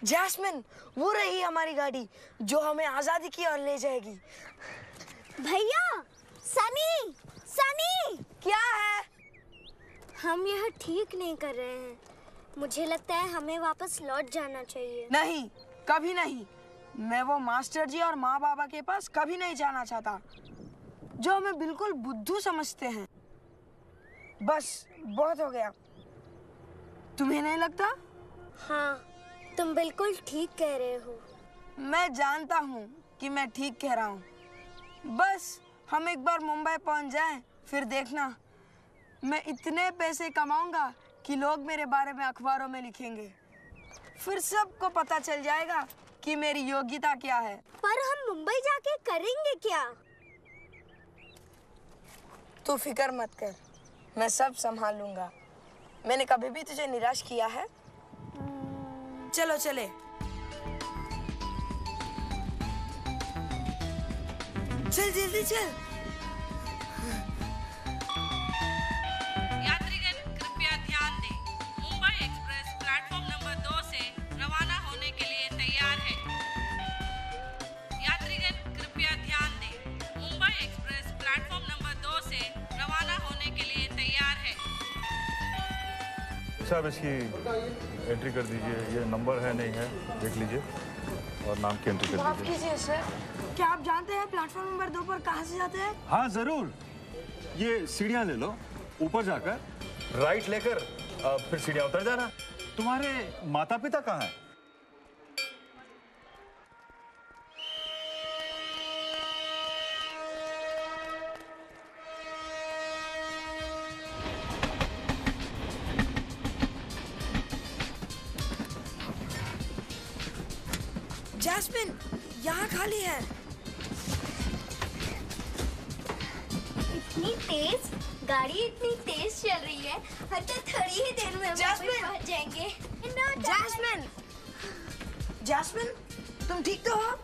Jasmine, वो रही हमारी गाड़ी जो हमें आजादी की ओर ले जाएगी। भैया, सनी, सनी! क्या है? हम यह ठीक नहीं कर रहे हैं। मुझे लगता है हमें वापस लौट जाना चाहिए। नहीं, कभी नहीं। मैं वो मास्टर जी और माँ बाबा के पास कभी नहीं जाना चाहता, जो हमें बिल्कुल बुद्धू समझते हैं। बस बहुत हो गया। तुम्हें नहीं लगता? हाँ, तुम बिल्कुल ठीक कह रहे हो। मैं जानता हूँ कि मैं ठीक कह रहा हूँ। बस हम एक बार मुंबई पहुँच जाएं, फिर देखना, मैं इतने पैसे कमाऊंगा कि लोग मेरे बारे में अखबारों में लिखेंगे। फिर सबको पता चल जाएगा कि मेरी योग्यता क्या है। पर हम मुंबई जाके करेंगे क्या? तू फिक्र मत कर, मैं सब संभाल लूंगा। मैंने कभी भी तुझे निराश किया है? चलो चले। चल जल्दी चल। यात्रीगण कृपया ध्यान दें, मुंबई एक्सप्रेस प्लेटफॉर्म नंबर 2 से रवाना होने के लिए तैयार है। यात्रीगण कृपया ध्यान दें, मुंबई एक्सप्रेस प्लेटफॉर्म नंबर 2 से रवाना होने के लिए तैयार है। साहब, इसकी एंट्री कर दीजिए। ये नंबर है नहीं है, देख लीजिए और नाम की एंट्री कर माफ दीजिए। कीजिए सर, क्या आप जानते हैं प्लेटफॉर्म नंबर 2 पर कहाँ से जाते हैं? हाँ जरूर, ये सीढ़ियाँ ले लो, ऊपर जाकर राइट लेकर फिर सीढ़ियाँ उतर जाना। तुम्हारे माता पिता कहाँ हैं? जैस्मिन, यहाँ खाली है। इतनी तेज गाड़ी, इतनी तेज चल रही है। तो थोड़ी ही देर में हम जैस्मिन! पहुंच जाएंगे। जैस्मिन, जैस्मिन, तुम ठीक तो हो?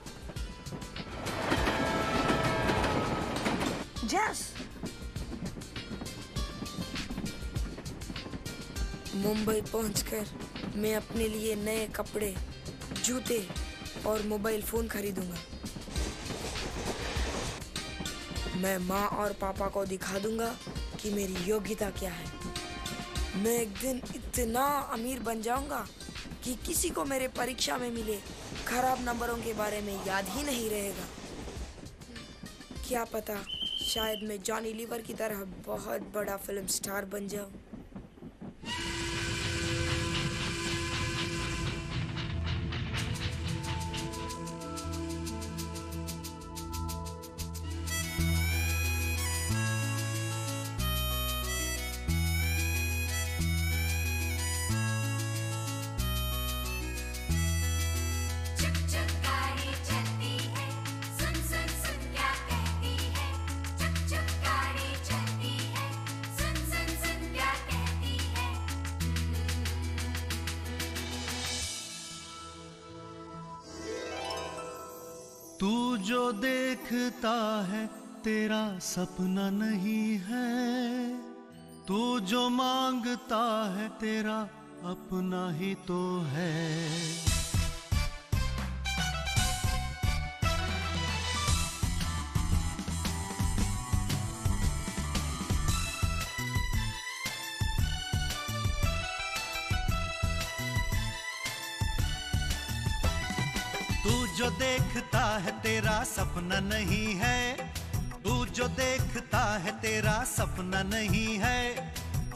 जैस, मुंबई पहुंचकर मैं अपने लिए नए कपड़े, जूते और मोबाइल फोन खरीदूंगा। मैं माँ और पापा को दिखा दूंगा कि मेरी योग्यता क्या है। मैं एक दिन इतना अमीर बन जाऊंगा कि किसी को मेरे परीक्षा में मिले खराब नंबरों के बारे में याद ही नहीं रहेगा। क्या पता, शायद मैं जॉनी लीवर की तरह बहुत बड़ा फिल्म स्टार बन जाऊं। तू जो देखता है तेरा सपना नहीं है, तू जो मांगता है तेरा अपना ही तो है। तू जो देखता है तेरा सपना नहीं है, तू जो देखता है तेरा सपना नहीं है,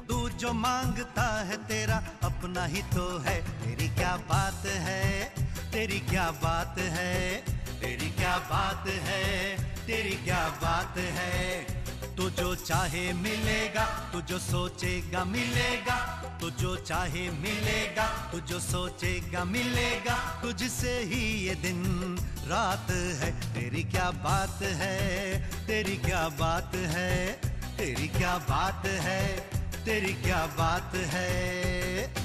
तू जो मांगता है तेरा अपना ही तो है। तेरी क्या बात है, तेरी क्या बात है, तेरी क्या बात है, तेरी क्या बात है। तू जो चाहे मिलेगा, तू जो सोचेगा मिलेगा, तू जो चाहे मिलेगा, तू जो सोचेगा मिलेगा। तुझसे ही ये दिन रात है। तेरी क्या बात है, तेरी क्या बात है, तेरी क्या बात है, तेरी क्या बात है।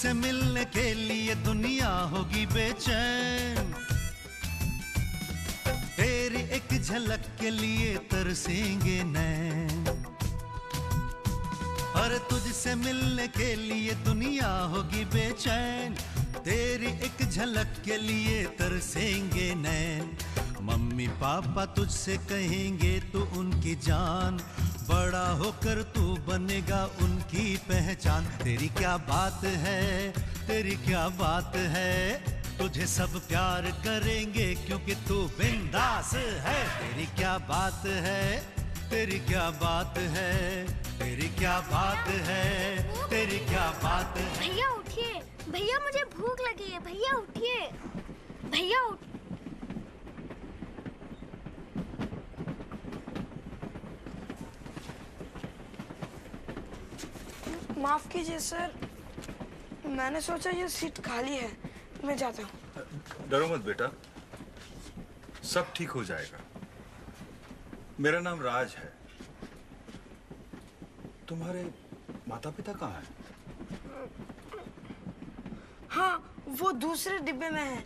तुझसे मिलने के लिए दुनिया होगी बेचैन, तेरी एक झलक के लिए तरसेंगे नैन। और तुझसे मिलने के लिए दुनिया होगी बेचैन, तेरी एक झलक के लिए तरसेंगे नैन। मम्मी पापा तुझसे कहेंगे तू उनकी जान, बड़ा होकर तू बनेगा उनकी पहचान। तेरी क्या बात है, तेरी क्या बात है, तुझे सब प्यार करेंगे क्योंकि तू बिंदास है। तेरी क्या बात है, तेरी क्या बात है, तेरी क्या बात है, तेरी क्या बात है। भैया उठिए, भैया मुझे भूख लगी है। भैया उठिए, भैया उठ। माफ कीजिए सर, मैंने सोचा ये सीट खाली है, मैं जाता हूँ। डरो मत बेटा, सब ठीक हो जाएगा। मेरा नाम राज है। तुम्हारे माता पिता कहाँ हैं? हाँ, वो दूसरे डिब्बे में है।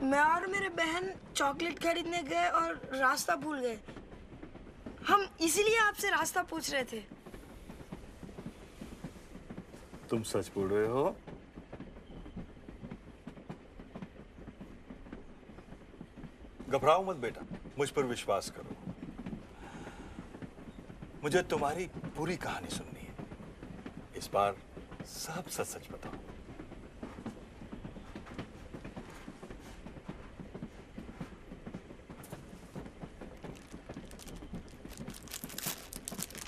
मैं और मेरे बहन चॉकलेट खरीदने गए और रास्ता भूल गए। हम इसीलिए आपसे रास्ता पूछ रहे थे। तुम सच बोल रहे हो? घबराओ मत बेटा, मुझ पर विश्वास करो। मुझे तुम्हारी पूरी कहानी सुननी है। इस बार सब सच सच बताओ।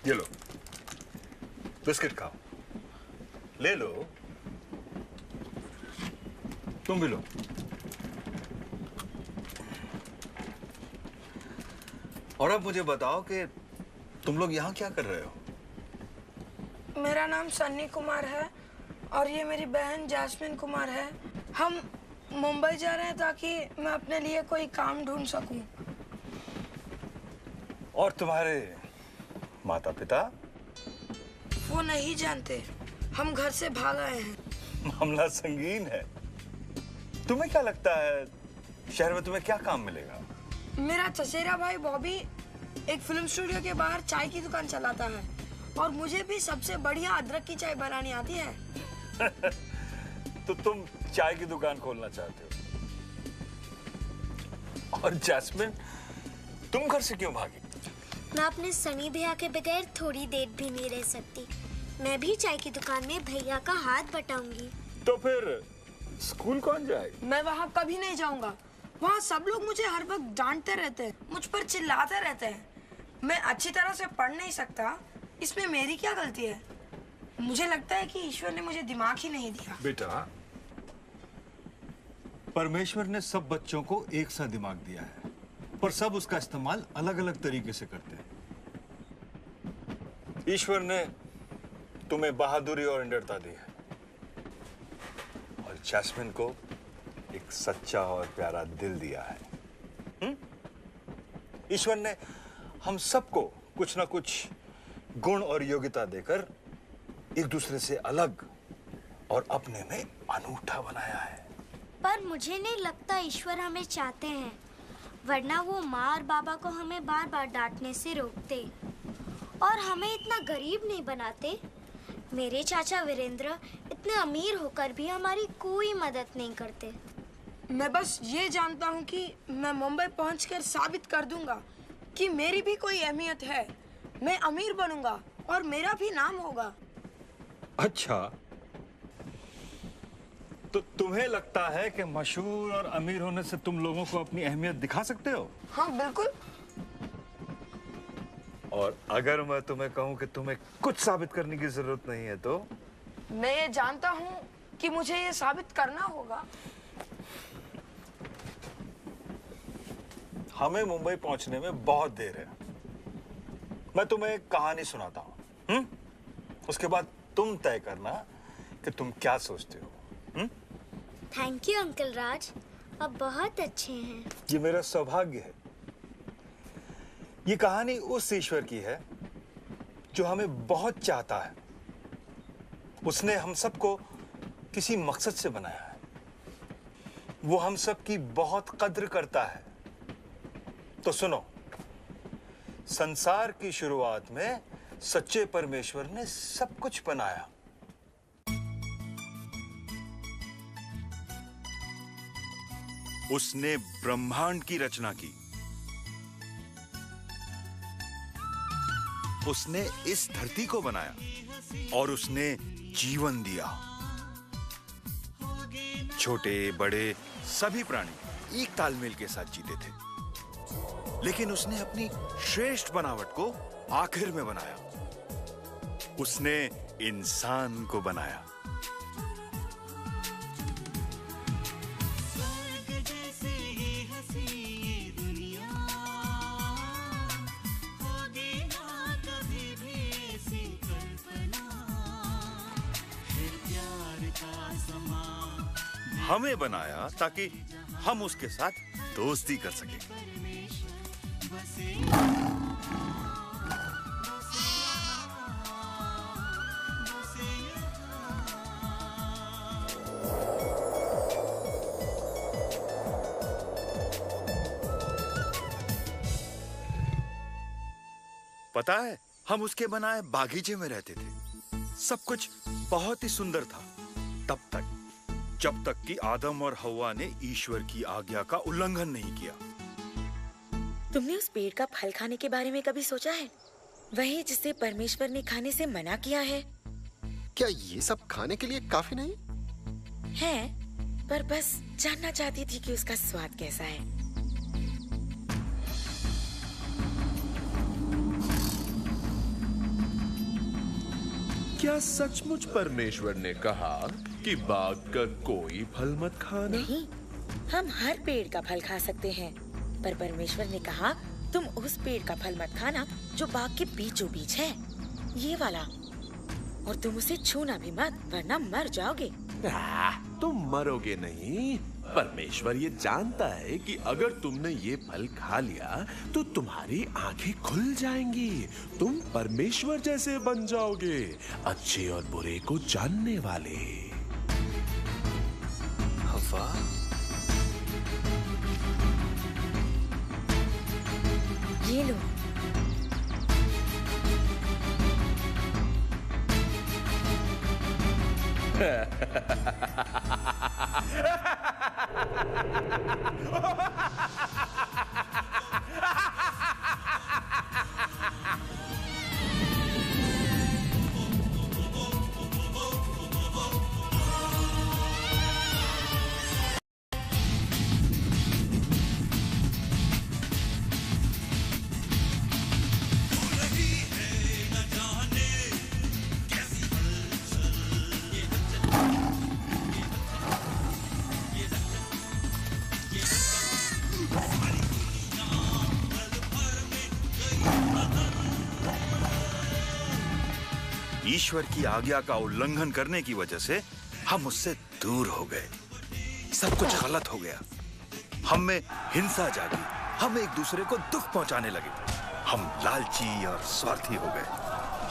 ये लो, बिस्किट खाओ। ले लो, तुम भी लो। और अब मुझे बताओ कि तुम लोग यहाँ क्या कर रहे हो? मेरा नाम सन्नी कुमार है और ये मेरी बहन जैस्मिन कुमार है। हम मुंबई जा रहे हैं ताकि मैं अपने लिए कोई काम ढूंढ सकूं। और तुम्हारे माता पिता? वो नहीं जानते, हम घर से भाग आए हैं। मामला संगीन है। तुम्हें क्या लगता है शहर में तुम्हें क्या काम मिलेगा? मेरा चचेरा भाई बॉबी एक फिल्म स्टूडियो के बाहर चाय की दुकान चलाता है और मुझे भी सबसे बढ़िया अदरक की चाय बनानी आती है। तो तुम चाय की दुकान खोलना चाहते हो? और जैस्मिन, तुम घर से क्यों भागी? मैं अपने सनी भैया के बगैर थोड़ी देर भी नहीं रह सकती। मैं भी चाय की दुकान में भैया का हाथ बटाऊंगी। तो फिर स्कूल कौन जाएगा? मैं वहाँ कभी नहीं जाऊंगा। वहाँ सब लोग मुझे हर वक्त डांटते रहते हैं, मुझ पर चिल्लाते रहते हैं। मैं अच्छी तरह से पढ़ नहीं सकता, इसमें मेरी क्या गलती है? मुझे लगता है कि ईश्वर ने मुझे दिमाग ही नहीं दिया। बेटा, परमेश्वर ने सब बच्चों को एक सा दिमाग दिया है, पर सब उसका इस्तेमाल अलग अलग तरीके से करते हैं। ईश्वर ने तुम्हें बहादुरी और निडरता दी है और जैस्मिन को एक सच्चा और प्यारा दिल दिया है। ईश्वर ने हम सबको कुछ ना कुछ गुण और योग्यता देकर एक दूसरे से अलग और अपने में अनूठा बनाया है। पर मुझे नहीं लगता ईश्वर हमें चाहते हैं, वरना वो माँ और बाबा को हमें बार बार डांटने से रोकते और हमें इतना गरीब नहीं बनाते। मेरे चाचा वीरेंद्र इतने अमीर होकर भी हमारी कोई मदद नहीं करते। मैं बस ये जानता हूँ कि मैं मुंबई पहुंचकर साबित कर दूंगा कि मेरी भी कोई अहमियत है। मैं अमीर बनूंगा और मेरा भी नाम होगा। अच्छा, तो तुम्हें लगता है कि मशहूर और अमीर होने से तुम लोगों को अपनी अहमियत दिखा सकते हो? हाँ बिल्कुल। और अगर मैं तुम्हें कहूं कि तुम्हें कुछ साबित करने की जरूरत नहीं है तो? मैं ये जानता हूँ कि मुझे ये साबित करना होगा। हमें मुंबई पहुंचने में बहुत देर है। मैं तुम्हें एक कहानी सुनाता हूं, उसके बाद तुम तय करना कि तुम क्या सोचते हो। थैंक यू अंकल राज, आप बहुत अच्छे हैं। ये मेरा सौभाग्य है। ये कहानी उस ईश्वर की है जो हमें बहुत चाहता है। उसने हम सबको किसी मकसद से बनाया है। वो हम सब की बहुत कद्र करता है। तो सुनो, संसार की शुरुआत में सच्चे परमेश्वर ने सब कुछ बनाया। उसने ब्रह्मांड की रचना की। उसने इस धरती को बनाया और उसने जीवन दिया। छोटे बड़े सभी प्राणी एक तालमेल के साथ जीते थे, लेकिन उसने अपनी श्रेष्ठ बनावट को आखिर में बनाया। उसने इंसान को बनाया। हमें बनाया ताकि हम उसके साथ दोस्ती कर सकें। पता है, हम उसके बनाए बागीचे में रहते थे। सब कुछ बहुत ही सुंदर था, तब तक जब तक कि आदम और हव्वा ने ईश्वर की आज्ञा का उल्लंघन नहीं किया। तुमने उस पेड़ का फल खाने के बारे में कभी सोचा है? वही जिसे परमेश्वर ने खाने से मना किया है। क्या ये सब खाने के लिए काफी नहीं है? पर बस जानना चाहती थी कि उसका स्वाद कैसा है। क्या सचमुच परमेश्वर ने कहा कि बाग का कोई फल मत खाना? नहीं, हम हर पेड़ का फल खा सकते हैं, पर परमेश्वर ने कहा तुम उस पेड़ का फल मत खाना जो बाग के बीचों बीच है, ये वाला। और तुम उसे छूना भी मत, वरना मर जाओगे। तुम मरोगे नहीं। परमेश्वर ये जानता है कि अगर तुमने ये फल खा लिया तो तुम्हारी आंखें खुल जाएंगी। तुम परमेश्वर जैसे बन जाओगे, अच्छे और बुरे को जानने वाले। हव्वा, ये लो। ईश्वर की आज्ञा का उल्लंघन करने की वजह से हम उससे दूर हो गए। सब कुछ गलत हो गया। हम में हिंसा जागी। हम एक दूसरे को दुख पहुंचाने लगे। हम लालची और स्वार्थी हो गए।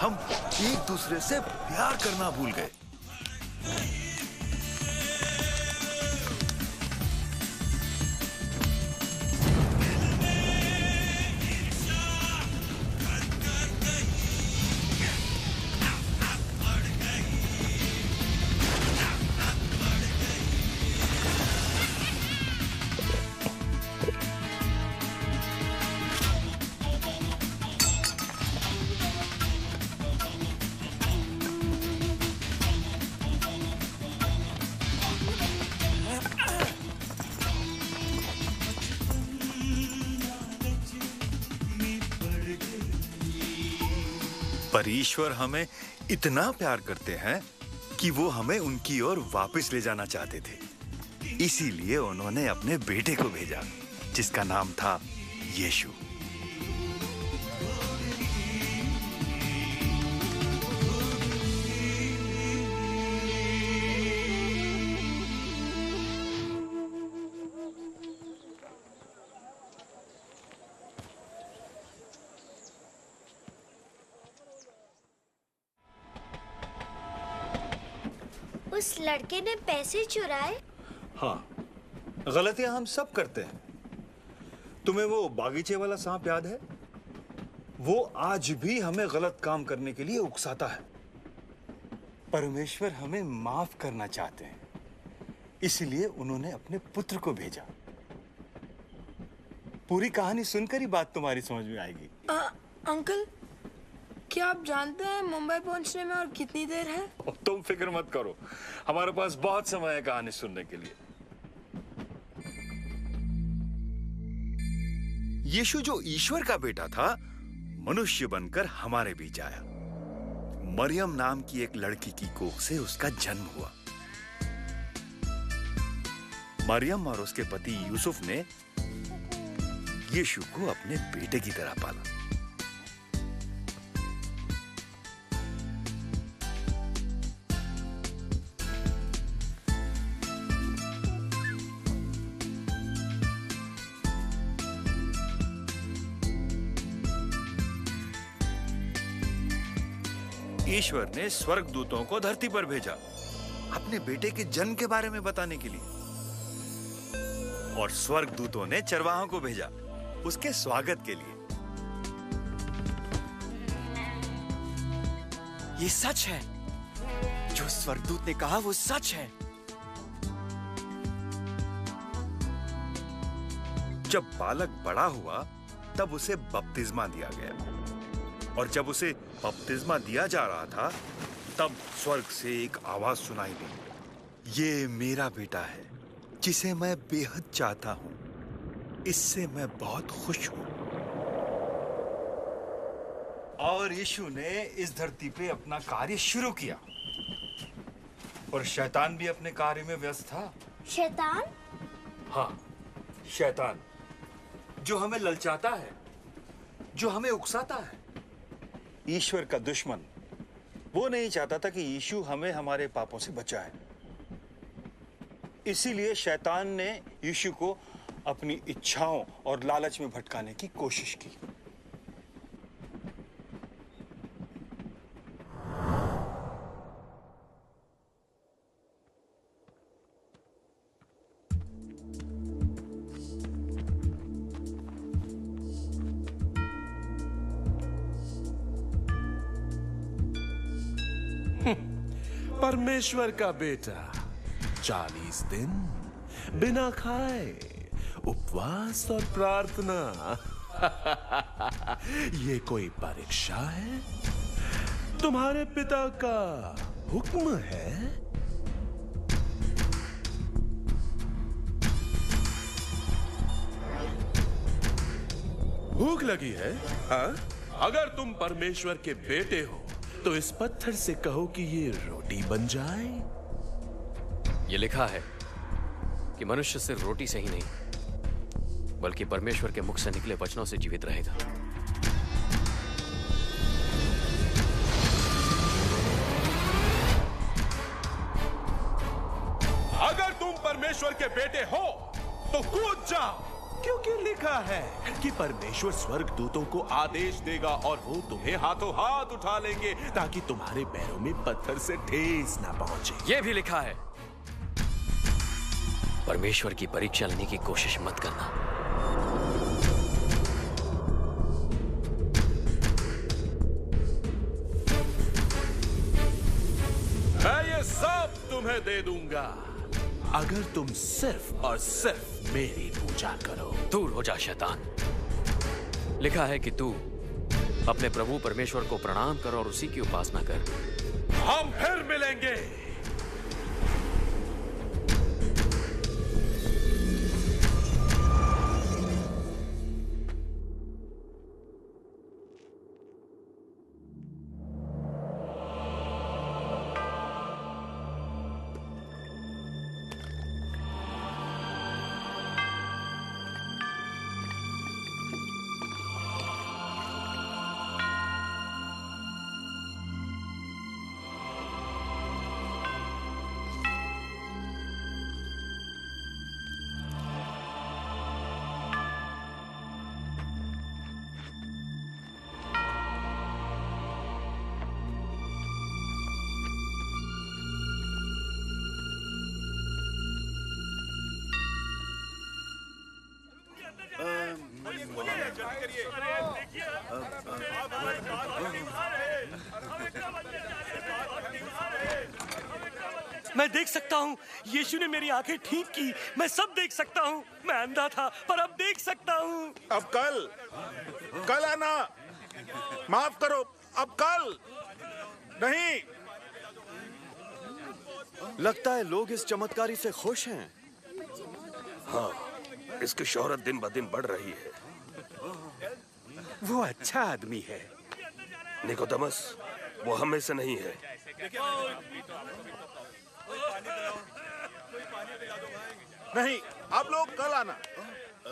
हम एक दूसरे से प्यार करना भूल गए। पर ईश्वर हमें इतना प्यार करते हैं कि वो हमें उनकी ओर वापस ले जाना चाहते थे। इसीलिए उन्होंने अपने बेटे को भेजा, जिसका नाम था यीशु। उस लड़के ने पैसे चुराए? हाँ, गलतियां हम सब करते हैं। तुम्हें वो बागीचे वाला सांप याद है? वो आज भी हमें गलत काम करने के लिए उकसाता है। परमेश्वर हमें माफ करना चाहते हैं, इसलिए उन्होंने अपने पुत्र को भेजा। पूरी कहानी सुनकर ही बात तुम्हारी समझ में आएगी। अंकल, क्या आप जानते हैं मुंबई पहुंचने में और कितनी देर है? तुम फिक्र मत करो, हमारे पास बहुत समय है कहानी सुनने के लिए। यीशु जो ईश्वर का बेटा था, मनुष्य बनकर हमारे बीच आया। मरियम नाम की एक लड़की की कोख से उसका जन्म हुआ। मरियम और उसके पति यूसुफ ने यीशु को अपने बेटे की तरह पाला। ईश्वर ने स्वर्गदूतों को धरती पर भेजा अपने बेटे के जन्म के बारे में बताने के लिए, और स्वर्गदूतों ने चरवाहों को भेजा उसके स्वागत के लिए। ये सच है, जो स्वर्गदूत ने कहा वो सच है। जब बालक बड़ा हुआ तब उसे बपतिस्मा दिया गया, और जब उसे बपतिस्मा दिया जा रहा था तब स्वर्ग से एक आवाज सुनाई दी, ये मेरा बेटा है जिसे मैं बेहद चाहता हूं, इससे मैं बहुत खुश हूं। और यीशु ने इस धरती पे अपना कार्य शुरू किया, और शैतान भी अपने कार्य में व्यस्त था। शैतान? हाँ, शैतान, जो हमें ललचाता है, जो हमें उकसाता है। ईश्वर का दुश्मन वो नहीं चाहता था कि यीशु हमें हमारे पापों से बचाए। इसीलिए शैतान ने यीशु को अपनी इच्छाओं और लालच में भटकाने की कोशिश की। परमेश्वर का बेटा 40 दिन बिना खाए उपवास और प्रार्थना। ये कोई परीक्षा है? तुम्हारे पिता का हुक्म है? भूख लगी है? हाँ? अगर तुम परमेश्वर के बेटे हो तो इस पत्थर से कहो कि ये रोटी बन जाए। ये लिखा है कि मनुष्य सिर्फ रोटी से ही नहीं बल्कि परमेश्वर के मुख से निकले वचनों से जीवित रहेगा। अगर तुम परमेश्वर के बेटे हो तो कूद जाओ, क्योंकि लिखा है कि परमेश्वर स्वर्गदूतों को आदेश देगा और वो तुम्हें हाथों हाथ उठा लेंगे ताकि तुम्हारे पैरों में पत्थर से ठेस ना पहुंचे। ये भी लिखा है, परमेश्वर की परीक्षा लेने की कोशिश मत करना। मैं ये सब तुम्हें दे दूंगा अगर तुम सिर्फ और सिर्फ मेरी पूजा करो। दूर हो जा शैतान। लिखा है कि तू अपने प्रभु परमेश्वर को प्रणाम कर और उसी की उपासना कर। हम फिर मिलेंगे। मैं देख सकता हूँ, यीशु ने मेरी आंखें ठीक की। मैं सब देख सकता हूँ। मैं अंधा था पर अब देख सकता हूँ। अब कल आना। माफ करो, अब कल नहीं। लगता है लोग इस चमत्कारी से खुश हैं। हाँ, इसकी शोहरत दिन ब दिन बढ़ रही है। वो अच्छा आदमी है। निकोदेमस, वो हमें से नहीं है। नहीं, आप लोग कल आना।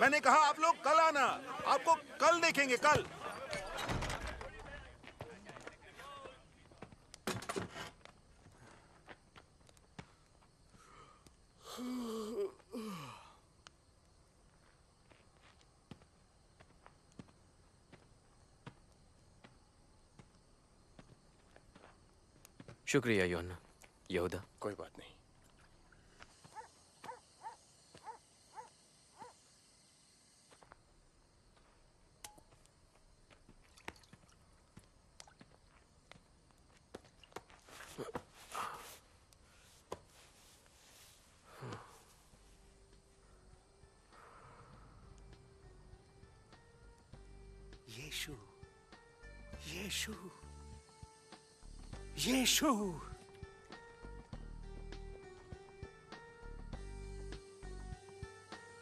मैंने कहा आप लोग कल आना। आपको कल देखेंगे, कल। शुक्रिया यूहन्ना। यहूदा, कोई बात नहीं। यीशु, यीशु, यीशु।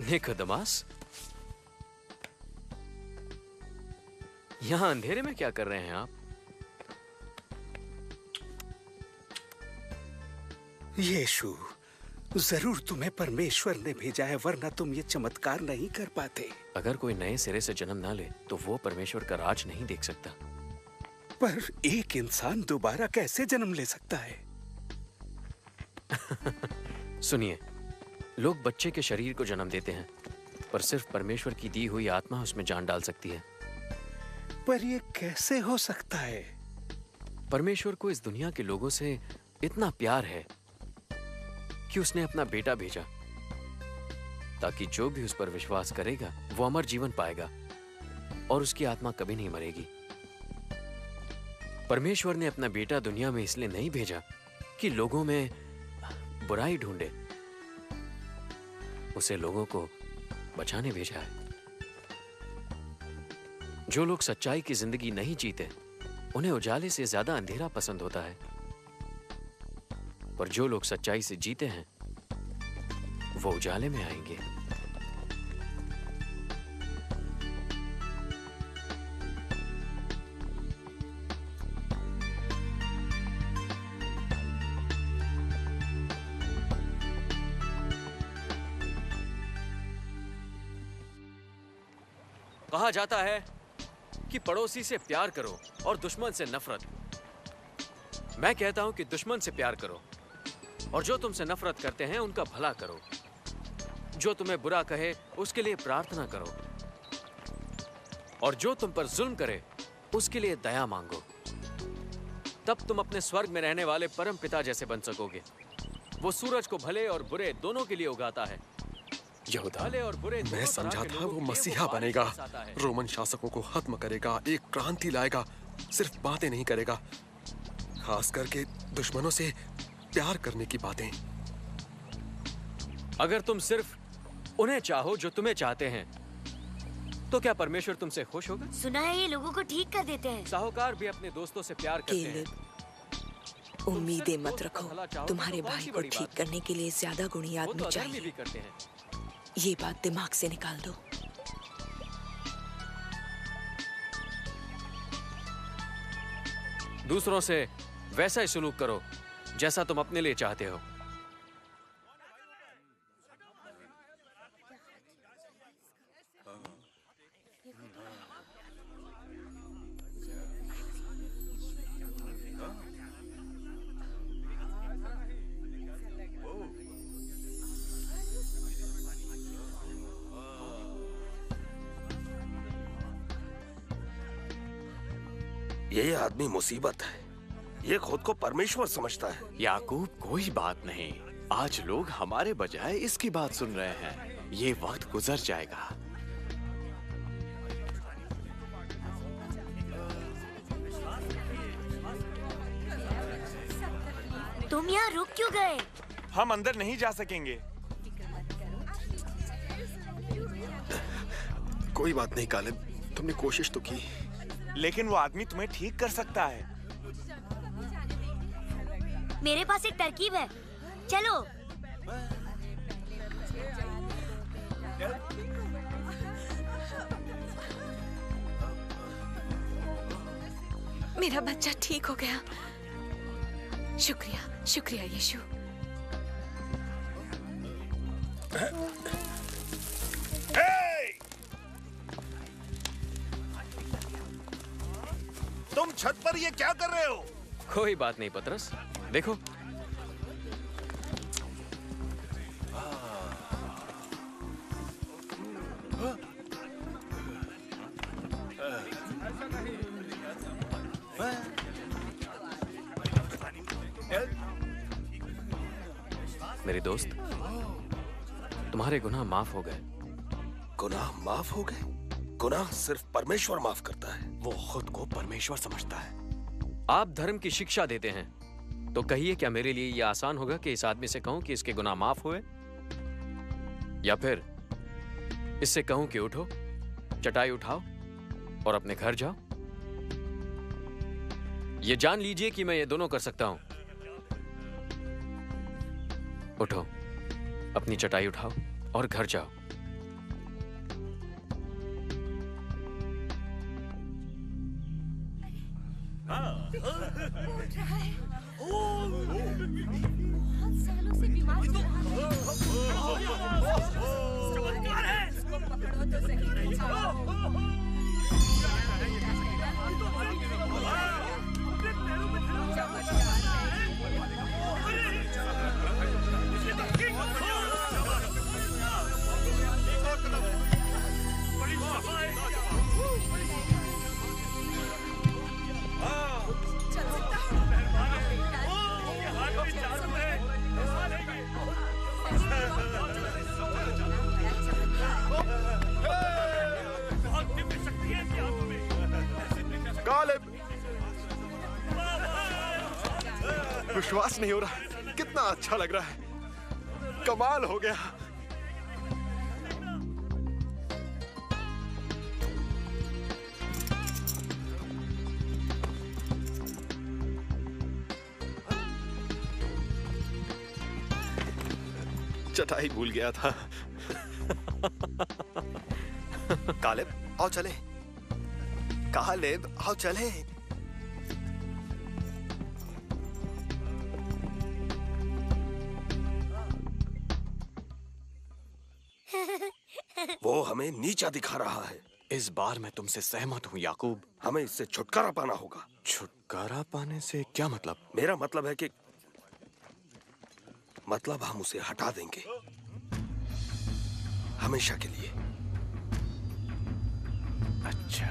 निकोदेमस, यहाँ अंधेरे में क्या कर रहे हैं आप? यीशु, जरूर तुम्हें परमेश्वर ने भेजा है, वरना तुम ये चमत्कार नहीं कर पाते। अगर कोई नए सिरे से जन्म ना ले तो वो परमेश्वर का राज नहीं देख सकता। पर एक इंसान दोबारा कैसे जन्म ले सकता है? सुनिए, लोग बच्चे के शरीर को जन्म देते हैं, पर सिर्फ परमेश्वर की दी हुई आत्मा उसमें जान डाल सकती है। पर ये कैसे हो सकता है? परमेश्वर को इस दुनिया के लोगों से इतना प्यार है कि उसने अपना बेटा भेजा, ताकि जो भी उस पर विश्वास करेगा वो अमर जीवन पाएगा और उसकी आत्मा कभी नहीं मरेगी। परमेश्वर ने अपना बेटा दुनिया में इसलिए नहीं भेजा कि लोगों में बुराई ढूंढे, उसे लोगों को बचाने भेजा है। जो लोग सच्चाई की जिंदगी नहीं जीते, उन्हें उजाले से ज्यादा अंधेरा पसंद होता है, पर जो लोग सच्चाई से जीते हैं वो उजाले में आएंगे। कहा जाता है कि पड़ोसी से प्यार करो और दुश्मन से नफरत। मैं कहता हूं कि दुश्मन से प्यार करो और जो तुमसे नफरत करते हैं उनका भला करो। जो तुम्हें बुरा कहे उसके लिए प्रार्थना करो और जो तुम पर जुल्म करे उसके लिए दया मांगो। तब तुम अपने स्वर्ग में रहने वाले परम पिता जैसे बन सकोगे। वो सूरज को भले और बुरे दोनों के लिए उगाता है। यहूदा, भले और बुरे मैं समझा था वो मसीहा बनेगा, रोमन शासकों को खत्म करेगा, एक क्रांति लाएगा, सिर्फ बातें नहीं करेगा, खास करके दुश्मनों से प्यार करने की बातें। अगर तुम सिर्फ उन्हें चाहो जो तुम्हें चाहते हैं, तो क्या परमेश्वर तुमसे खुश होगा? सुना है ये लोगों को ठीक कर देते हैं। साहूकार भी अपने दोस्तों से प्यार करते हैं। उम्मीदें मत रखो। तुम्हारे भाई को ठीक करने के लिए ज्यादा गुणी आदमी चाहिए। भी करते हैं। ये बात दिमाग से निकाल दो। दूसरों से वैसा ही सलूक करो जैसा तुम अपने लिए चाहते हो। ये आदमी मुसीबत है। ये खुद को परमेश्वर समझता है। याकूब, कोई बात नहीं। आज लोग हमारे बजाय इसकी बात सुन रहे हैं। ये वक्त गुजर जाएगा। तुम यहाँ रुक क्यों गए? हम अंदर नहीं जा सकेंगे। कोई बात नहीं कालिब, तुमने कोशिश तो की। लेकिन वो आदमी तुम्हें ठीक कर सकता है। मेरे पास एक तरकीब है, चलो। मेरा बच्चा ठीक हो गया। शुक्रिया, शुक्रिया यीशु। तुम छत पर ये क्या कर रहे हो? कोई बात नहीं पतरस, देखो। मेरे दोस्त, तुम्हारे गुनाह माफ हो गए। गुनाह माफ हो गए? गुनाह सिर्फ परमेश्वर माफ करता है। वो खुद को परमेश्वर समझता है। आप धर्म की शिक्षा देते हैं, तो कहिए क्या मेरे लिए यह आसान होगा कि इस आदमी से कहूं कि इसके गुनाह माफ हुए, या फिर इससे कहूं कि उठो, चटाई उठाओ और अपने घर जाओ? ये जान लीजिए कि मैं ये दोनों कर सकता हूं। उठो, अपनी चटाई उठाओ और घर जाओ। बहुत सालों से बीमार कालिब, विश्वास नहीं हो रहा, कितना अच्छा लग रहा है। कमाल हो गया। चटाई भूल गया था। कालिब, आओ चले। कालिब, आओ चले। वो हमें नीचा दिखा रहा है। इस बार मैं तुमसे सहमत हूँ याकूब। हमें इससे छुटकारा पाना होगा। छुटकारा पाने से क्या मतलब? मेरा मतलब है कि हम उसे हटा देंगे, हमेशा के लिए। अच्छा,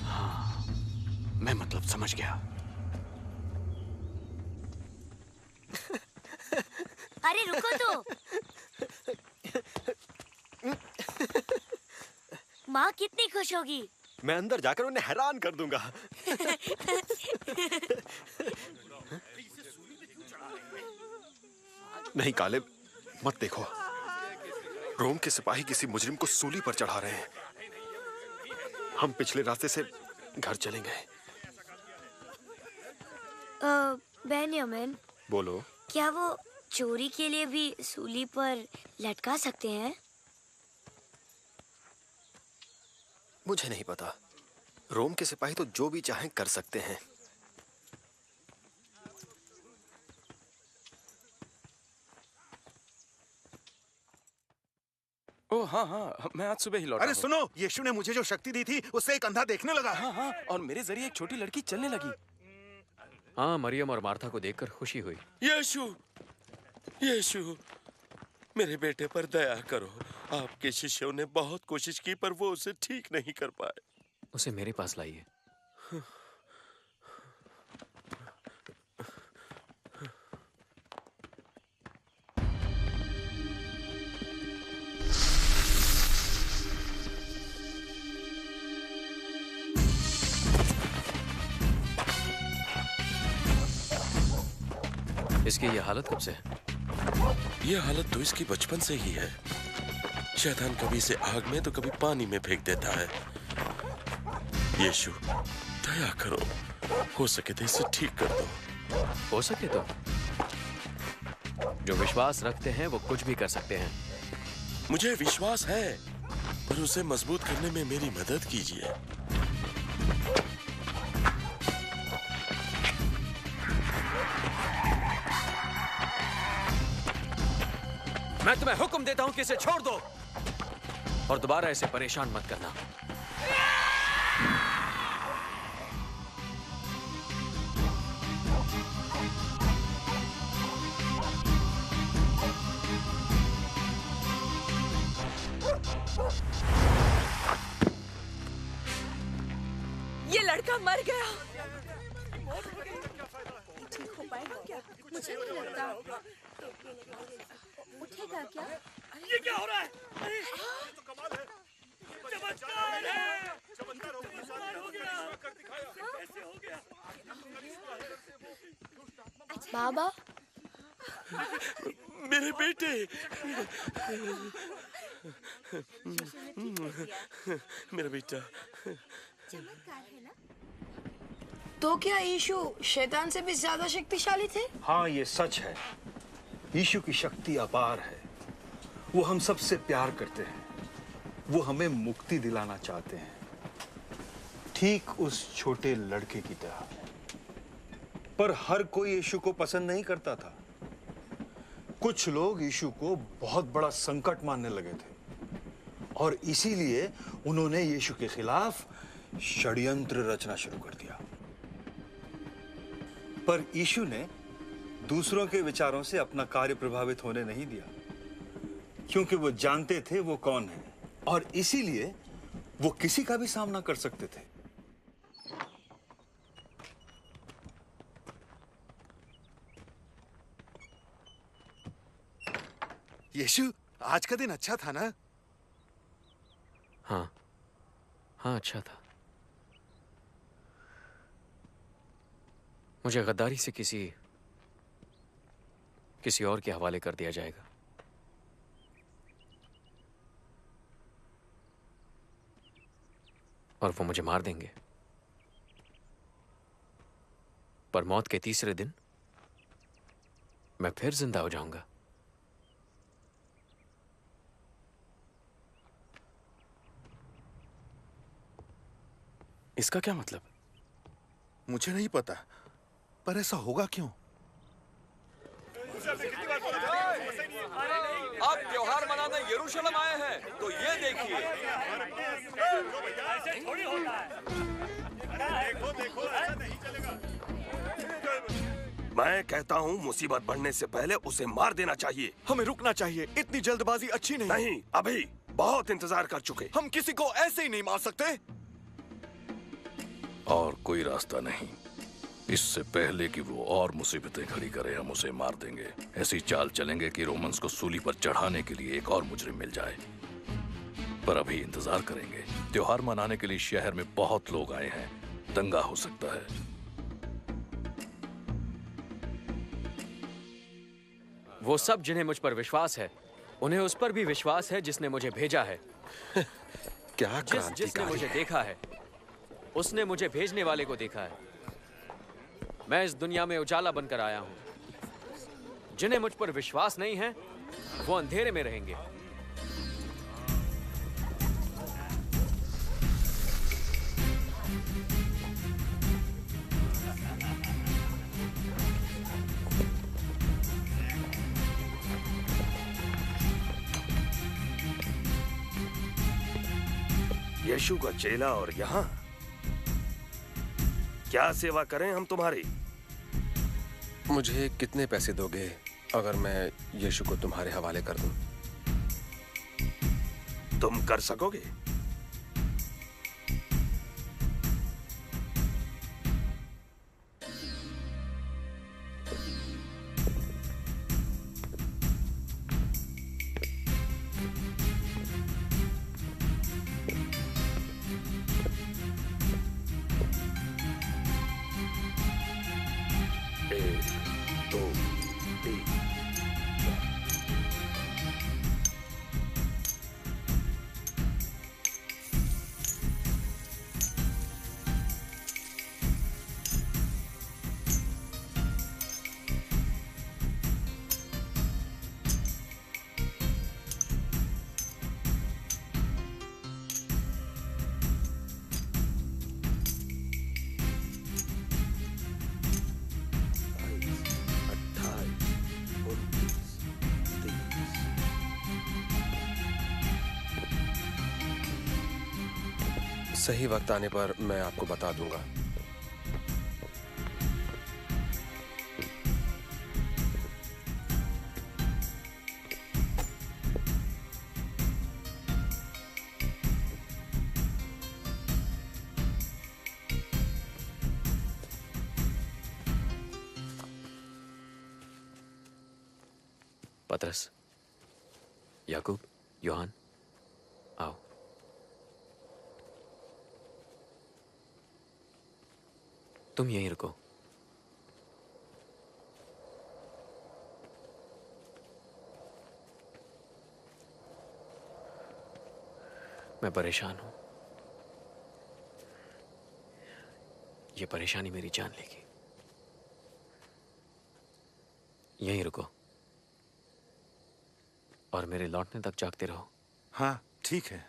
हाँ, मैं मतलब समझ गया। अरे रुको तो। माँ कितनी खुश होगी। मैं अंदर जाकर उन्हें हैरान कर दूंगा। नहीं कालिब, मत देखो। रोम के सिपाही किसी मुजरिम को सूली पर चढ़ा रहे हैं। हम पिछले रास्ते से घर चलेंगे। बेन्यामिन, बोलो। क्या वो चोरी के लिए भी सूली पर लटका सकते हैं? मुझे नहीं पता। रोम के सिपाही तो जो भी चाहें कर सकते हैं। ओह हाँ हाँ, मैं आज सुबह ही लौटा। अरे सुनो, यीशु ने मुझे जो शक्ति दी थी उससे एक अंधा देखने लगा। हाँ हाँ, और मेरे जरिए एक छोटी लड़की चलने लगी। हाँ, मरियम और मार्था को देखकर खुशी हुई। यीशु, यीशु, मेरे बेटे पर दया करो। आपके शिष्यों ने बहुत कोशिश की पर वो उसे ठीक नहीं कर पाए। उसे मेरे पास लाइए। इसकी ये हालत कब से है? ये हालत तो इसकी बचपन से ही है। शैतान कभी इसे आग में तो कभी पानी में फेंक देता है। यीशु, दया करो, हो सके तो इसे ठीक कर दो। हो सके तो? जो विश्वास रखते हैं वो कुछ भी कर सकते हैं। मुझे विश्वास है, पर उसे मजबूत करने में मेरी मदद कीजिए। मैं तुम्हें हुक्म देता हूं कि इसे छोड़ दो और दोबारा इसे परेशान मत करना। ये लड़का मर गया। ठीक हो पाएगा क्या? मुझे नहीं लगता। उठेगा क्या? ये क्या हो रहा है? अरे तो कमाल है। चमत्कार है। चमत्कार हो गया। कैसे हो गया? बाबा, मेरे बेटे, मेरा बेटा। तो क्या यीशु शैतान से भी ज्यादा शक्तिशाली थे? हाँ, ये सच है। यीशु की शक्ति अपार है। वो हम सबसे प्यार करते हैं। वो हमें मुक्ति दिलाना चाहते हैं, ठीक उस छोटे लड़के की तरह। पर हर कोई यीशु को पसंद नहीं करता था। कुछ लोग यीशु को बहुत बड़ा संकट मानने लगे थे और इसीलिए उन्होंने यीशु के खिलाफ षड्यंत्र रचना शुरू कर दिया। पर यीशु ने दूसरों के विचारों से अपना कार्य प्रभावित होने नहीं दिया, क्योंकि वो जानते थे वो कौन है और इसीलिए वो किसी का भी सामना कर सकते थे। यीशु, आज का दिन अच्छा था ना? हाँ, अच्छा था। मुझे गद्दारी से किसी और के हवाले कर दिया जाएगा। और वो मुझे मार देंगे। पर मौत के तीसरे दिन मैं फिर जिंदा हो जाऊंगा। इसका क्या मतलब? मुझे नहीं पता, पर ऐसा होगा क्यों? आप त्योहार मनाने यरूशलेम आए हैं, तो ये देखिए। ऐसे थोड़ी होता है। देखो, ऐसा नहीं चलेगा। मैं कहता हूँ मुसीबत बढ़ने से पहले उसे मार देना चाहिए। हमें रुकना चाहिए, इतनी जल्दबाजी अच्छी नहीं। नहीं, अभी बहुत इंतजार कर चुके। हम किसी को ऐसे ही नहीं मार सकते। और कोई रास्ता नहीं। इससे पहले कि वो और मुसीबतें खड़ी करे, हम उसे मार देंगे। ऐसी चाल चलेंगे कि रोमन्स को सूली पर चढ़ाने के लिए एक और मुजरिम मिल जाए। पर अभी इंतजार करेंगे। त्योहार मनाने के लिए शहर में बहुत लोग आए हैं, दंगा हो सकता है। वो सब जिन्हें मुझ पर विश्वास है, उन्हें उस पर भी विश्वास है जिसने मुझे भेजा है। क्या जिसने मुझे देखा है, उसने मुझे भेजने वाले को देखा है। मैं इस दुनिया में उजाला बनकर आया हूं। जिन्हें मुझ पर विश्वास नहीं है, वो अंधेरे में रहेंगे। यीशु का चेला और यहाँ क्या सेवा करें हम तुम्हारी? मुझे कितने पैसे दोगे अगर मैं यीशु को तुम्हारे हवाले कर दूं? तुम कर सकोगे? सही वक्त आने पर मैं आपको बता दूंगा। पतरस, याकूब, योहान, आओ। तुम यहीं रुको। मैं परेशान हूं। ये परेशानी मेरी जान लेगी। यहीं रुको और मेरे लौटने तक जागते रहो। हाँ, ठीक है।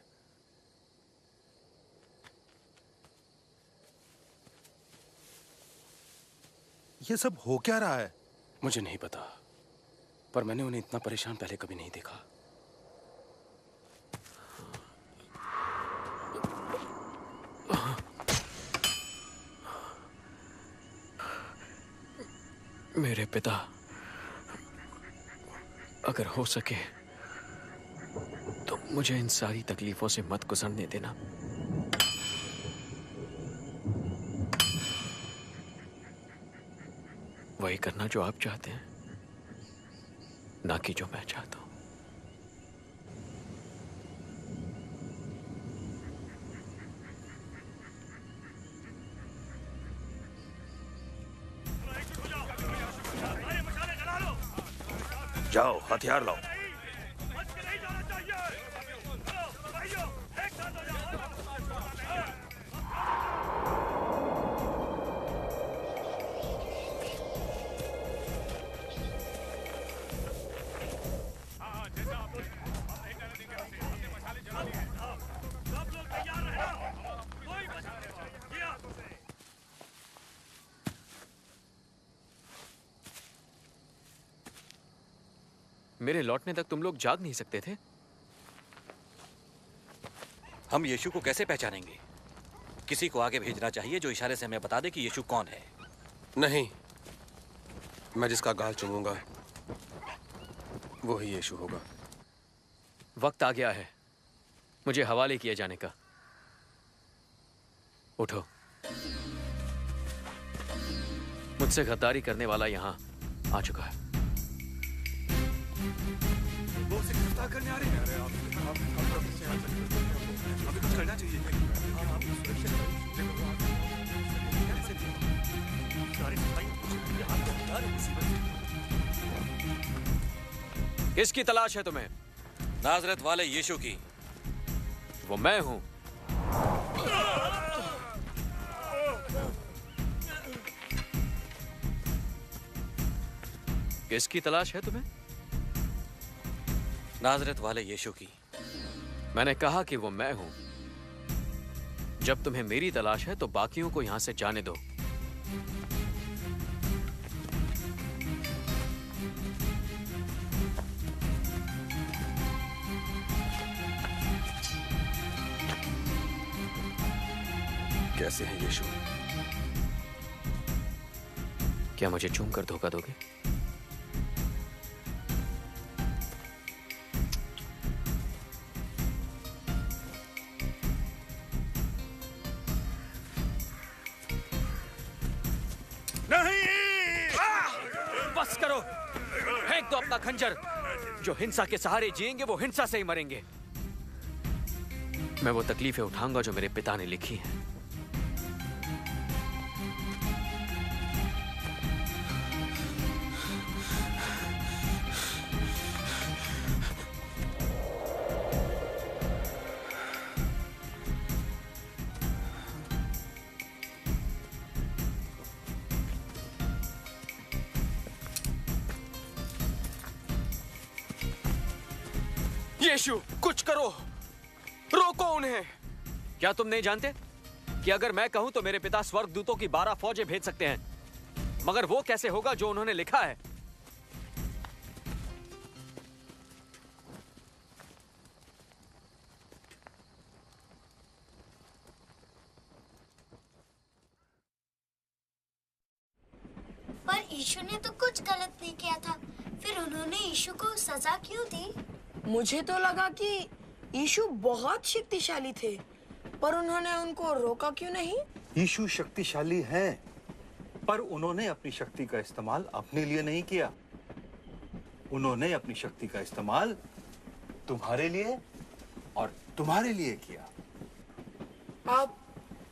ये सब हो क्या रहा है? मुझे नहीं पता, पर मैंने उन्हें इतना परेशान पहले कभी नहीं देखा। मेरे पिता, अगर हो सके तो मुझे इन सारी तकलीफों से मत गुजरने देना। वही करना जो आप चाहते हैं, ना कि जो मैं चाहता हूं। जाओ, हथियार लाओ। मेरे लौटने तक तुम लोग जाग नहीं सकते थे? हम यीशु को कैसे पहचानेंगे? किसी को आगे भेजना चाहिए जो इशारे से हमें बता दे कि यीशु कौन है। नहीं, मैं जिसका गाल चूमूंगा वो ही यीशु होगा। वक्त आ गया है मुझे हवाले किए जाने का। उठो। मुझसे गद्दारी करने वाला यहां आ चुका है। वो उसे गिरफ्तार करने आ रहे हैं। अभी कुछ करना चाहिए। किसकी तलाश है तुम्हें? नाजरत वाले यीशु की। वो मैं हूं। किसकी तलाश है तुम्हें? नाजरत वाले यीशु की। मैंने कहा कि वो मैं हूं। जब तुम्हें मेरी तलाश है तो बाकियों को यहां से जाने दो। कैसे है यीशु? क्या मुझे चूम कर धोखा दोगे? बस करो, फेंक दो अपना खंजर। जो हिंसा के सहारे जिएंगे वो हिंसा से ही मरेंगे। मैं वो तकलीफें उठाऊंगा जो मेरे पिता ने लिखी हैं। यीशु, कुछ करो, रोको उन्हें। क्या तुम नहीं जानते कि अगर मैं कहूं तो मेरे पिता स्वर्गदूतों की 12 फौजें भेज सकते हैं, मगर वो कैसे होगा जो उन्होंने लिखा है? यीशु ने तो कुछ गलत नहीं किया था, फिर उन्होंने यीशु को सजा क्यों दी? मुझे तो लगा कि यीशु बहुत शक्तिशाली थे, पर उन्होंने उनको रोका क्यों नहीं? यीशु शक्तिशाली हैं, पर उन्होंने अपनी शक्ति का इस्तेमाल अपने लिए नहीं किया। उन्होंने अपनी शक्ति का इस्तेमाल तुम्हारे लिए और तुम्हारे लिए किया। आप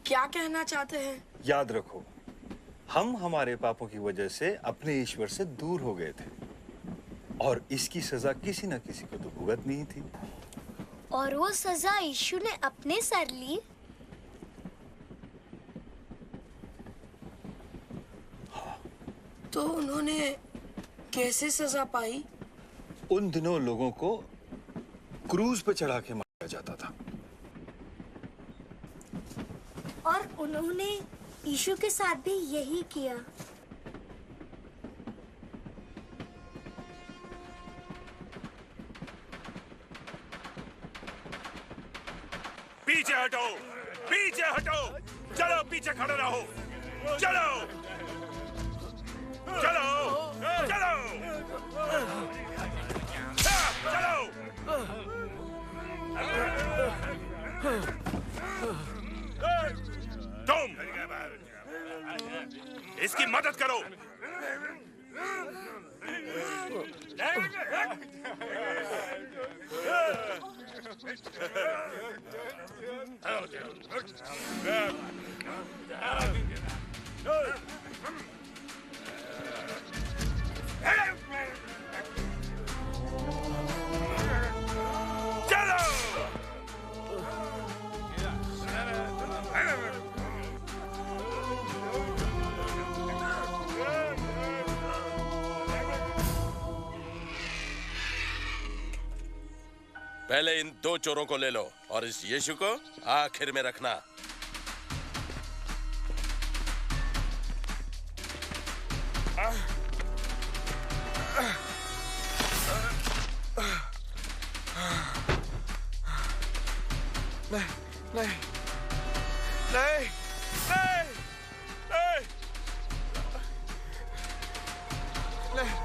क्या कहना चाहते हैं? याद रखो, हम हमारे पापों की वजह से अपने ईश्वर से दूर हो गए थे और इसकी सजा किसी न किसी को तो भुगतनी ही थी। और वो सजा यीशु ने अपने सर ली। तो उन्होंने कैसे सजा पाई? उन दिनों लोगों को क्रूज पे चढ़ा के मारा जाता था। और उन्होंने यीशु के साथ भी यही किया। पीछे हटो, पीछे हटो, चलो पीछे खड़े रहो, चलो, चलो, चलो, चलो। तुम इसकी मदद करो। पहले इन दो चोरों को ले लो और इस यीशु को आखिर में रखना। नहीं, नहीं, नहीं, नहीं, नहीं, नहीं।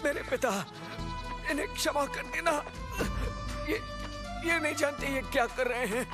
मेरे पिता, इन्हें क्षमा कर देना। ये नहीं जानते ये क्या कर रहे हैं।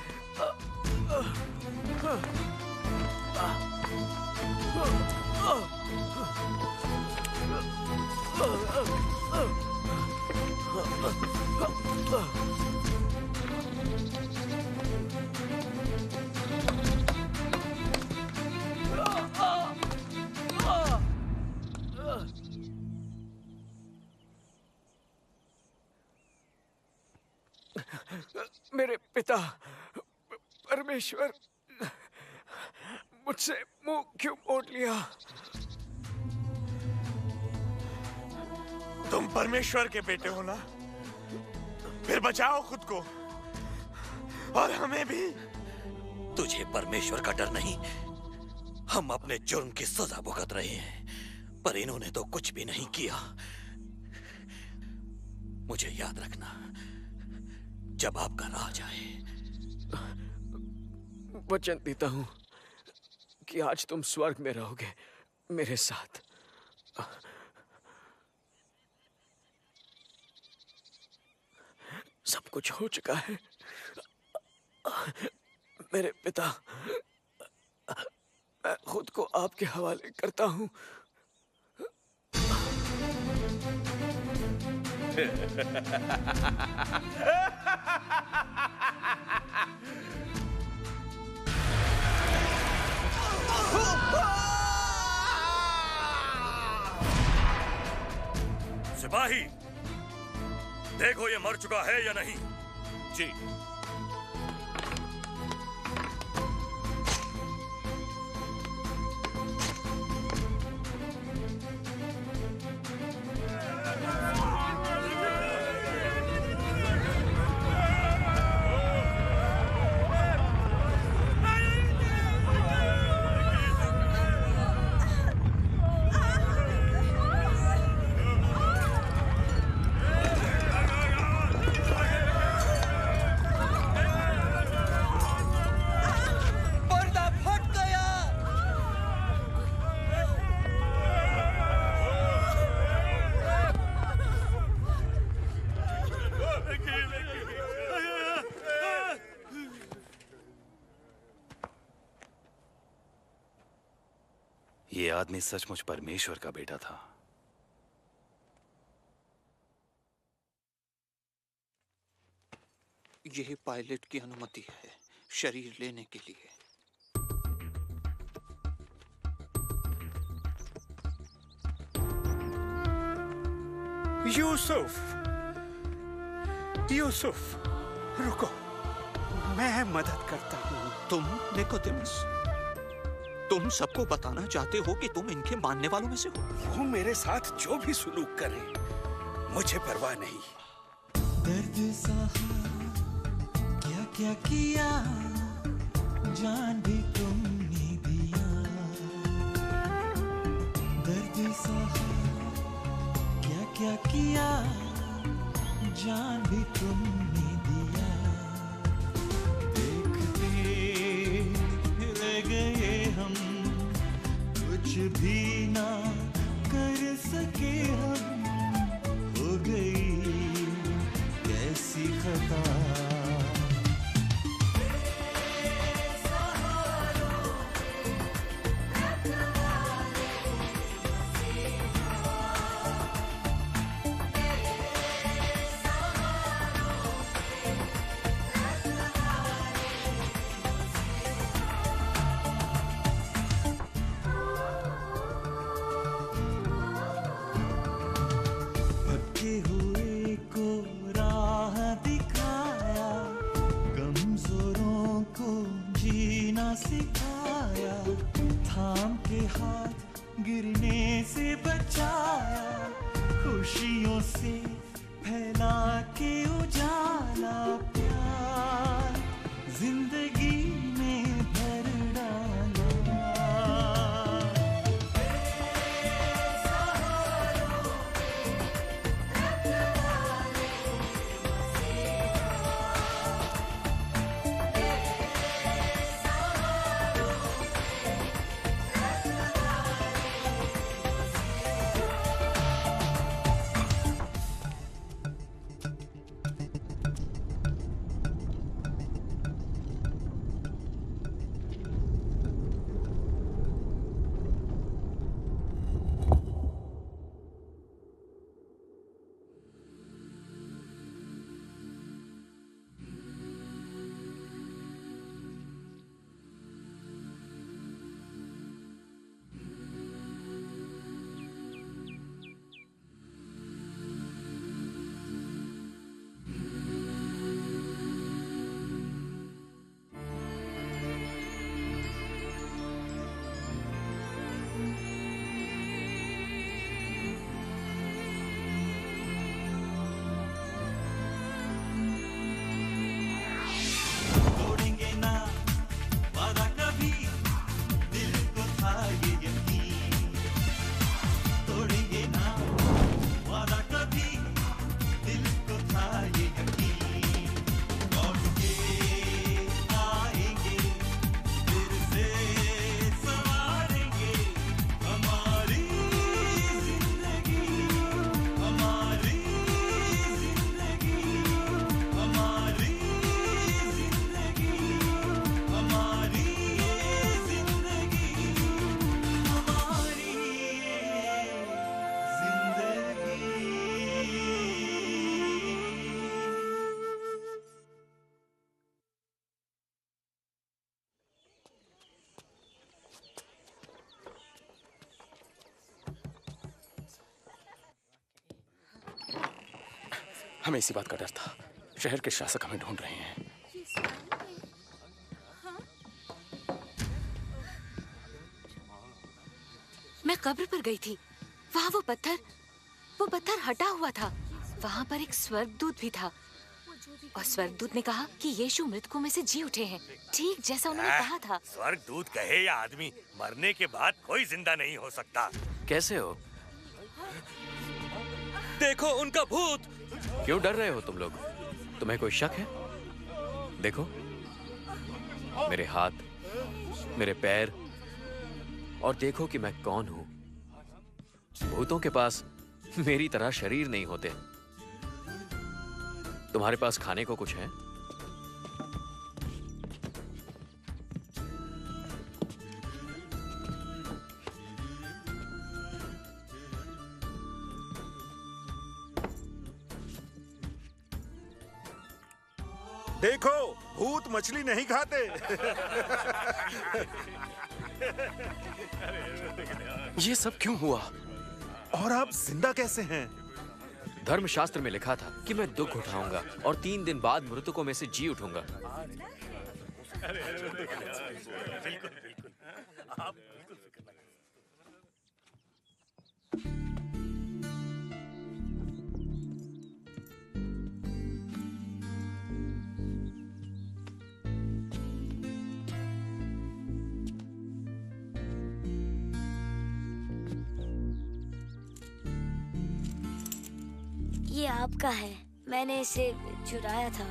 मेरे पिता परमेश्वर, मुझसे मुंह क्यों मोड़ लिया? तुम परमेश्वर के बेटे हो ना? फिर बचाओ खुद को और हमें भी। तुझे परमेश्वर का डर नहीं? हम अपने जुर्म की सजा भुगत रहे हैं, पर इन्होंने तो कुछ भी नहीं किया। मुझे याद रखना, जब आपका राज आए। वचन देता हूं कि आज तुम स्वर्ग में रहोगे मेरे साथ। सब कुछ हो चुका है मेरे पिता। मैं खुद को आपके हवाले करता हूं। सिपाही, देखो ये मर चुका है या नहीं। जी। ये आदमी सचमुच परमेश्वर का बेटा था। यह पायलट की अनुमति है शरीर लेने के लिए। यूसुफ, यूसुफ, रुको, मैं मदद करता हूँ। तुम निकोदेमस, तुम सबको बताना चाहते हो कि तुम इनके मानने वालों में से हो। वो मेरे साथ जो भी सुलूक करें, मुझे परवाह नहीं। दर्द सहा, क्या क्या किया, जान भी तुमने दिया। दर्द सहा, क्या क्या किया, जान भी तुमने दिया। देखते रह गए हम, कुछ भी ना कर सके हम। हो गई कैसी खता। भटके हुए को राह दिखाया, कमजोरों को जीना सिखाया। थाम के हाथ गिरने से बचाया, खुशियों से फैला के उजाला। प्यार जिंदगी में भर डाला। हमें इसी बात का डर था। शहर के शासक हमें ढूंढ रहे हैं। मैं कब्र पर गई थी। वहाँ वो पत्थर हटा हुआ था। वहाँ पर एक स्वर्गदूत भी था और स्वर्गदूत ने कहा कि यीशु मृतकों में से जी उठे हैं, ठीक जैसा उन्होंने कहा था। स्वर्गदूत कहे या आदमी, मरने के बाद कोई जिंदा नहीं हो सकता। कैसे हो? देखो उनका भूत। क्यों डर रहे हो तुम लोग? तुम्हें कोई शक है? देखो मेरे हाथ, मेरे पैर, और देखो कि मैं कौन हूं। भूतों के पास मेरी तरह शरीर नहीं होते। तुम्हारे पास खाने को कुछ है? देखो, भूत मछली नहीं खाते। ये सब क्यों हुआ? और आप जिंदा कैसे हैं? धर्मशास्त्र में लिखा था कि मैं दुख उठाऊंगा और 3 दिन बाद मृतकों में से जी उठूंगा। ये आपका है, मैंने इसे चुराया था।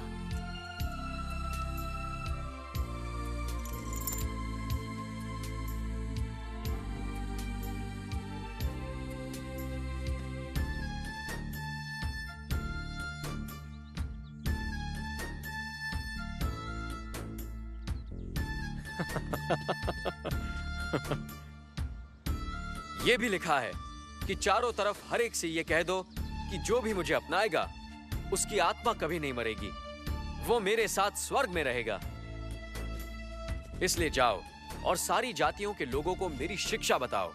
ये भी लिखा है कि चारों तरफ हर एक से ये कह दो कि जो भी मुझे अपनाएगा उसकी आत्मा कभी नहीं मरेगी, वो मेरे साथ स्वर्ग में रहेगा। इसलिए जाओ और सारी जातियों के लोगों को मेरी शिक्षा बताओ।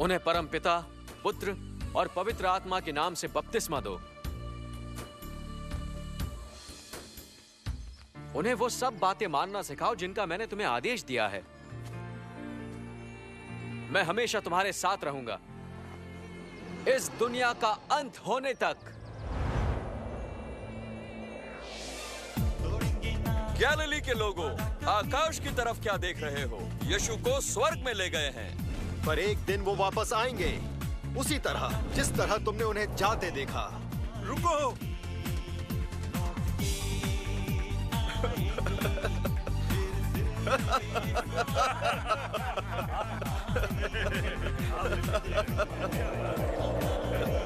उन्हें परम पिता, पुत्र और पवित्र आत्मा के नाम से बपतिस्मा दो। उन्हें वो सब बातें मानना सिखाओ जिनका मैंने तुम्हें आदेश दिया है। मैं हमेशा तुम्हारे साथ रहूंगा, इस दुनिया का अंत होने तक। गैलिली के लोगों, आकाश की तरफ क्या देख रहे हो? यीशु को स्वर्ग में ले गए हैं, पर एक दिन वो वापस आएंगे, उसी तरह जिस तरह तुमने उन्हें जाते देखा। रुको!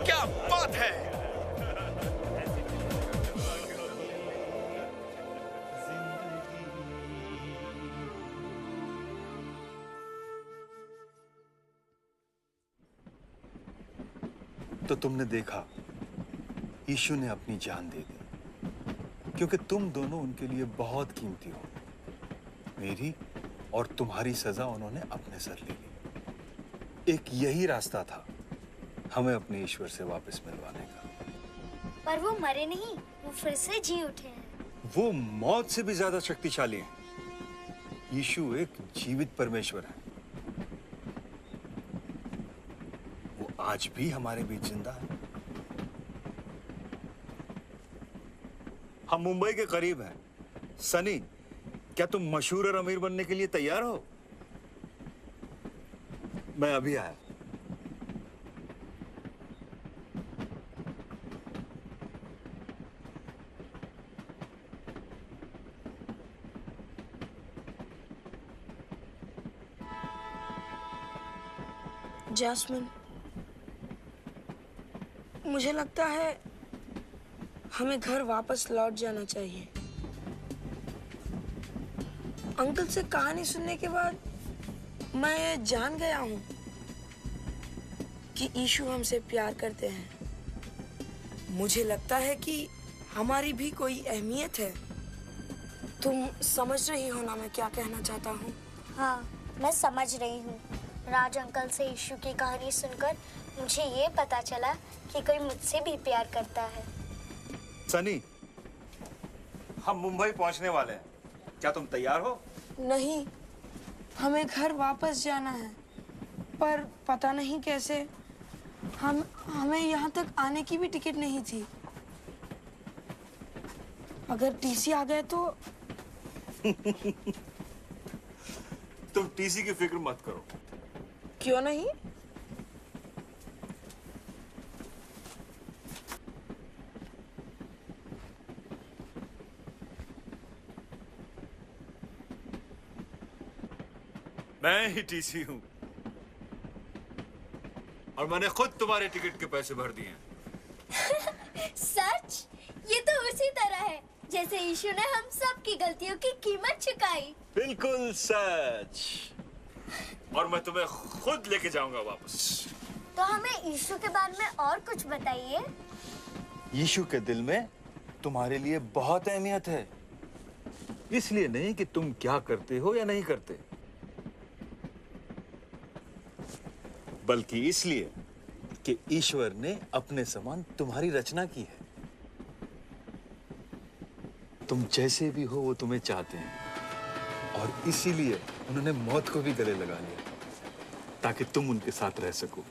क्या बात है! तो तुमने देखा, यीशु ने अपनी जान दे दी, क्योंकि तुम दोनों उनके लिए बहुत कीमती हो। मेरी और तुम्हारी सजा उन्होंने अपने सर ले ली। एक यही रास्ता था हमें अपने ईश्वर से वापस मिलवाने का। पर वो मरे नहीं, वो फिर से जी उठे हैं। वो मौत से भी ज्यादा शक्तिशाली हैं। यीशु एक जीवित परमेश्वर है। वो आज भी हमारे बीच जिंदा है। हम मुंबई के करीब हैं। सनी, क्या तुम मशहूर और अमीर बनने के लिए तैयार हो? मैं अभी आया। जैस्मिन, मुझे लगता है हमें घर वापस लौट जाना चाहिए। अंकल से कहानी सुनने के बाद मैं ये जान गया हूँ कि यीशु हमसे प्यार करते हैं। मुझे लगता है कि हमारी भी कोई अहमियत है। तुम समझ रही हो ना मैं क्या कहना चाहता हूँ? हाँ, मैं समझ रही हूँ। राज अंकल से यीशु की कहानी सुनकर मुझे ये पता चला कि कोई मुझसे भी प्यार करता है। सनी, हम मुंबई पहुंचने वाले हैं। क्या तुम तैयार हो? नहीं, हमें घर वापस जाना है, पर पता नहीं कैसे। हमें यहाँ तक आने की भी टिकट नहीं थी। अगर टीसी आ गए तो तुम टीसी की फिक्र मत करो। क्यों नहीं? मैं ही टीसी हूं और मैंने खुद तुम्हारे टिकट के पैसे भर दिए हैं। सच? ये तो उसी तरह है जैसे यीशु ने हम सब की गलतियों की कीमत चुकाई। बिल्कुल सच। और मैं तुम्हें खुद लेके जाऊंगा वापस। तो हमें यीशु के बारे में और कुछ बताइए। यीशु के दिल में तुम्हारे लिए बहुत अहमियत है। इसलिए नहीं कि तुम क्या करते हो या नहीं करते, बल्कि इसलिए कि ईश्वर ने अपने समान तुम्हारी रचना की है। तुम जैसे भी हो वो तुम्हें चाहते हैं और इसीलिए उन्होंने मौत को भी गले लगा लिया ताकि तुम उनके साथ रह सको।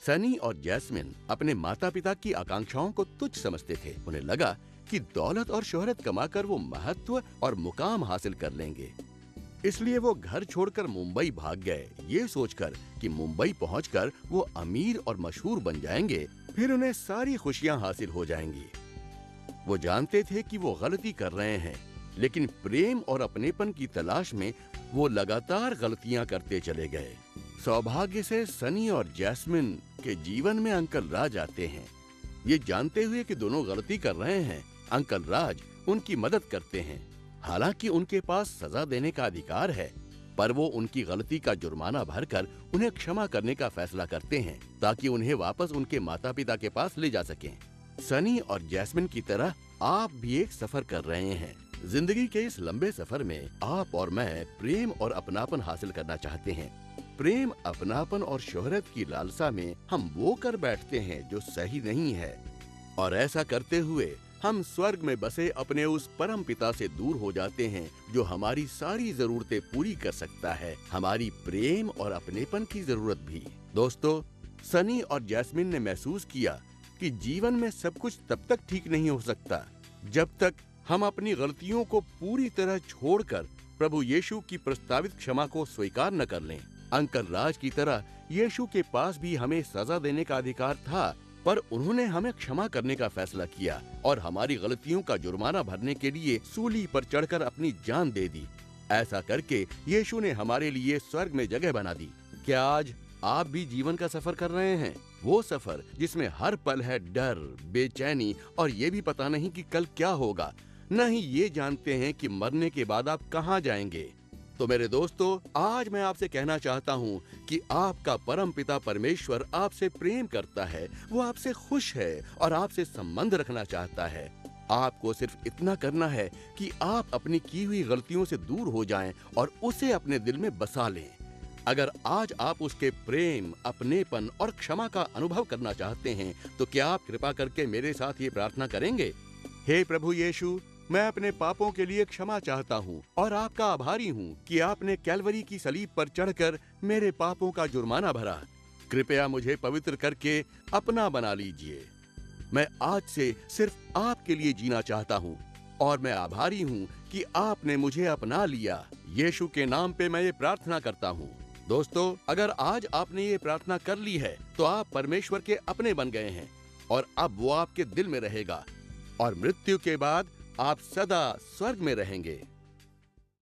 सनी और जैस्मिन अपने माता पिता की आकांक्षाओं को तुच्छ समझते थे। उन्हें लगा कि दौलत और शोहरत कमाकर वो महत्व और मुकाम हासिल कर लेंगे। इसलिए वो घर छोड़कर मुंबई भाग गए, ये सोचकर कि मुंबई पहुंचकर वो अमीर और मशहूर बन जाएंगे, फिर उन्हें सारी खुशियां हासिल हो जाएंगी। वो जानते थे कि वो गलती कर रहे हैं, लेकिन प्रेम और अपनेपन की तलाश में वो लगातार गलतियां करते चले गए। सौभाग्य से सनी और जैस्मिन के जीवन में अंकल राज आते हैं। ये जानते हुए कि दोनों गलती कर रहे हैं, अंकल राज उनकी मदद करते हैं। हालांकि उनके पास सजा देने का अधिकार है, पर वो उनकी गलती का जुर्माना भरकर उन्हें क्षमा करने का फैसला करते हैं ताकि उन्हें वापस उनके माता पिता के पास ले जा सकें। सनी और जैस्मिन की तरह आप भी एक सफर कर रहे हैं। जिंदगी के इस लंबे सफर में आप और मैं प्रेम और अपनापन हासिल करना चाहते हैं। प्रेम, अपनापन और शोहरत की लालसा में हम वो कर बैठते हैं जो सही नहीं है, और ऐसा करते हुए हम स्वर्ग में बसे अपने उस परम पिता से दूर हो जाते हैं जो हमारी सारी जरूरतें पूरी कर सकता है, हमारी प्रेम और अपनेपन की जरूरत भी। दोस्तों, सनी और जैस्मिन ने महसूस किया कि जीवन में सब कुछ तब तक ठीक नहीं हो सकता जब तक हम अपनी गलतियों को पूरी तरह छोड़कर प्रभु यीशु की प्रस्तावित क्षमा को स्वीकार न कर लें। अंकल राज की तरह यीशु के पास भी हमें सजा देने का अधिकार था, पर उन्होंने हमें क्षमा करने का फैसला किया और हमारी गलतियों का जुर्माना भरने के लिए सूली पर चढ़कर अपनी जान दे दी। ऐसा करके यीशु ने हमारे लिए स्वर्ग में जगह बना दी। क्या आज आप भी जीवन का सफर कर रहे हैं? वो सफर जिसमें हर पल है डर, बेचैनी और ये भी पता नहीं कि कल क्या होगा, न ही ये जानते हैं कि मरने के बाद आप कहाँ जाएंगे। तो मेरे दोस्तों, आज मैं आपसे कहना चाहता हूँ कि आपका परम पिता परमेश्वर आपसे प्रेम करता है, वो आपसे खुश है और आपसे संबंध रखना चाहता है। आपको सिर्फ इतना करना है कि आप अपनी की हुई गलतियों से दूर हो जाएं और उसे अपने दिल में बसा लें। अगर आज आप उसके प्रेम, अपनेपन और क्षमा का अनुभव करना चाहते हैं, तो क्या आप कृपा करके मेरे साथ ये प्रार्थना करेंगे? हे प्रभु यीशु, मैं अपने पापों के लिए क्षमा चाहता हूँ और आपका आभारी हूँ कि आपने कैलवरी की सलीब पर चढ़कर मेरे पापों का जुर्माना भरा। कृपया मुझे पवित्र करके अपना बना लीजिए। मैं आज से सिर्फ आपके लिए जीना चाहता हूँ और मैं आभारी हूँ कि आपने मुझे अपना लिया। यीशु के नाम पे मैं ये प्रार्थना करता हूँ। दोस्तों, अगर आज आपने ये प्रार्थना कर ली है तो आप परमेश्वर के अपने बन गए हैं और अब वो आपके दिल में रहेगा और मृत्यु के बाद आप सदा स्वर्ग में रहेंगे।